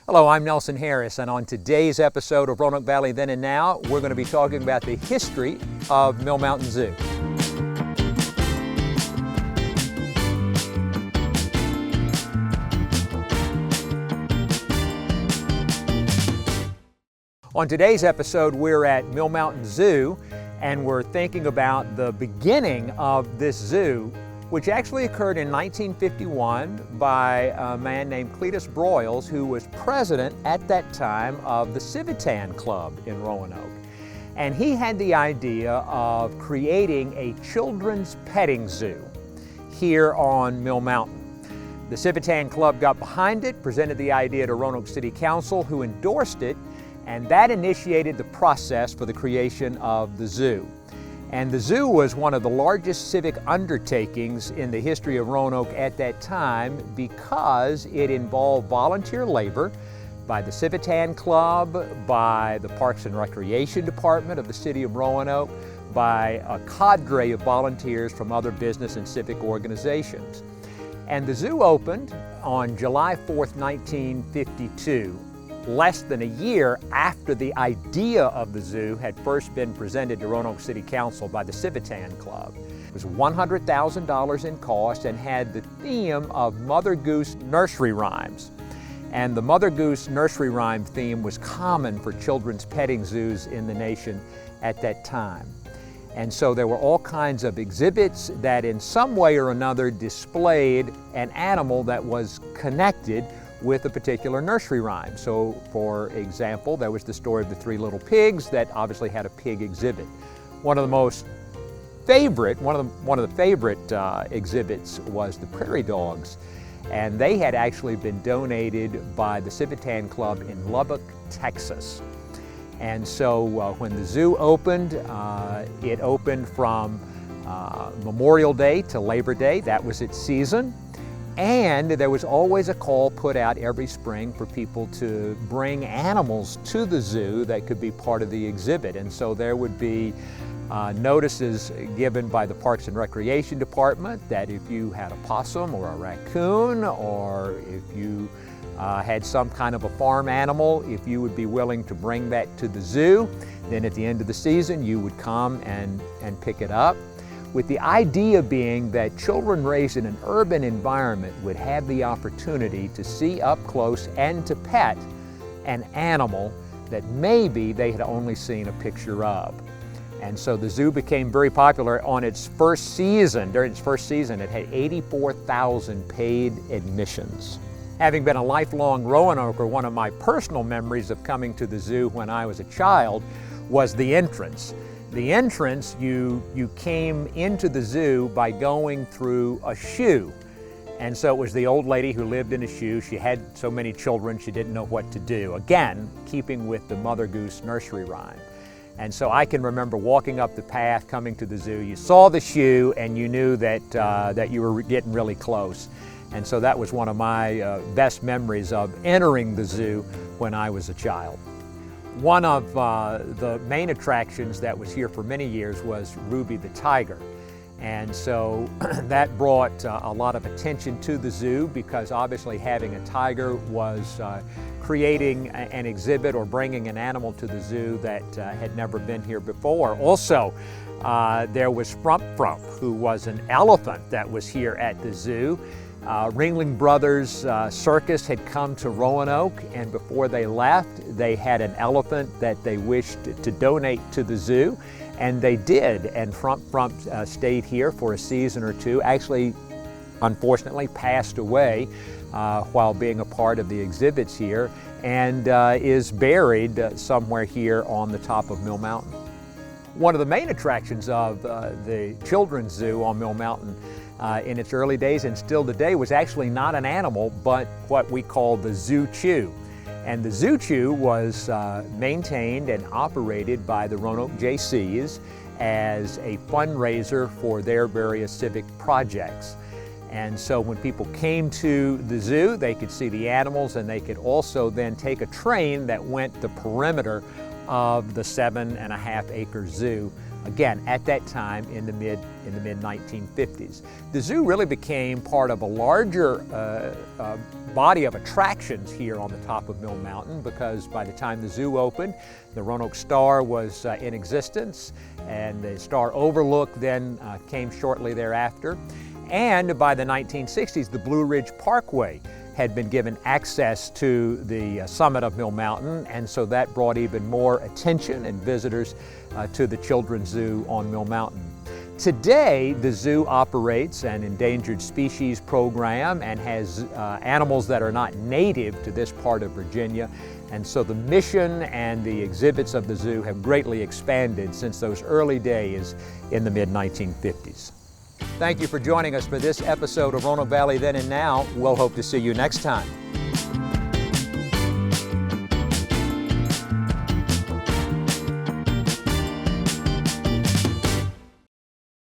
Hello, I'm Nelson Harris, and on today's episode of Roanoke Valley Then and Now, we're going to be talking about the history of Mill Mountain Zoo. On today's episode, we're at Mill Mountain Zoo, and we're thinking about the beginning of this zoo, which actually occurred in 1951 by a man named Cletus Broyles, who was president at that time of the Civic Club in Roanoke. And he had the idea of creating a children's petting zoo here on Mill Mountain. The Civic Club got behind it, presented the idea to Roanoke City Council, who endorsed it, and that initiated the process for the creation of the zoo. And the zoo was one of the largest civic undertakings in the history of Roanoke at that time because it involved volunteer labor by the Civic Club, by the Parks and Recreation Department of the City of Roanoke, by a cadre of volunteers from other business and civic organizations. And the zoo opened on July 4th, 1952. Less than a year after the idea of the zoo had first been presented to Roanoke City Council by the Civic Club. It was $100,000 in cost and had the theme of Mother Goose nursery rhymes. And the Mother Goose nursery rhyme theme was common for children's petting zoos in the nation at that time. And so there were all kinds of exhibits that in some way or another displayed an animal that was connected with a particular nursery rhyme. So, for example, there was the story of the three little pigs that obviously had a pig exhibit. One of the favorite exhibits was the prairie dogs, and they had actually been donated by the Civic Club in Lubbock, Texas. And so when the zoo opened, it opened from Memorial Day to Labor Day. That was its season. And there was always a call put out every spring for people to bring animals to the zoo that could be part of the exhibit. And so there would be notices given by the Parks and Recreation Department that if you had a possum or a raccoon, or if you had some kind of a farm animal, if you would be willing to bring that to the zoo, then at the end of the season you would come and pick it up, with the idea being that children raised in an urban environment would have the opportunity to see up close and to pet an animal that maybe they had only seen a picture of. And so the zoo became very popular on its first season. During its first season, it had 84,000 paid admissions. Having been a lifelong Roanoker, one of my personal memories of coming to the zoo when I was a child was the entrance. The entrance, you came into the zoo by going through a shoe. And so it was the old lady who lived in a shoe. She had so many children, she didn't know what to do. Again, keeping with the Mother Goose nursery rhyme. And so I can remember walking up the path, coming to the zoo. You saw the shoe and you knew that you were getting really close. And so that was one of my best memories of entering the zoo when I was a child. One of the main attractions that was here for many years was Ruby the tiger. And so that brought a lot of attention to the zoo because obviously having a tiger was creating an exhibit or bringing an animal to the zoo that had never been here before. Also, there was Frump Frump, who was an elephant that was here at the zoo. Ringling Brothers Circus had come to Roanoke, and before they left, they had an elephant that they wished to donate to the zoo, and they did. And Frump Frump stayed here for a season or two, actually, unfortunately, passed away while being a part of the exhibits here, and is buried somewhere here on the top of Mill Mountain. One of the main attractions of the Children's Zoo on Mill Mountain in its early days and still today was actually not an animal, but what we call the Zoo Chew. And the Zoo Chew was maintained and operated by the Roanoke Jaycees as a fundraiser for their various civic projects. And so when people came to the zoo, they could see the animals, and they could also then take a train that went the perimeter of the 7.5-acre zoo again, at that time in the mid-1950s. The zoo really became part of a larger body of attractions here on the top of Mill Mountain, because by the time the zoo opened, the Roanoke Star was in existence, and the Star Overlook then came shortly thereafter. And by the 1960s, the Blue Ridge Parkway had been given access to the summit of Mill Mountain, and so that brought even more attention and visitors to the Children's Zoo on Mill Mountain. Today, the zoo operates an endangered species program and has animals that are not native to this part of Virginia, and so the mission and the exhibits of the zoo have greatly expanded since those early days in the mid-1950s. Thank you for joining us for this episode of Roanoke Valley Then and Now. We'll hope to see you next time.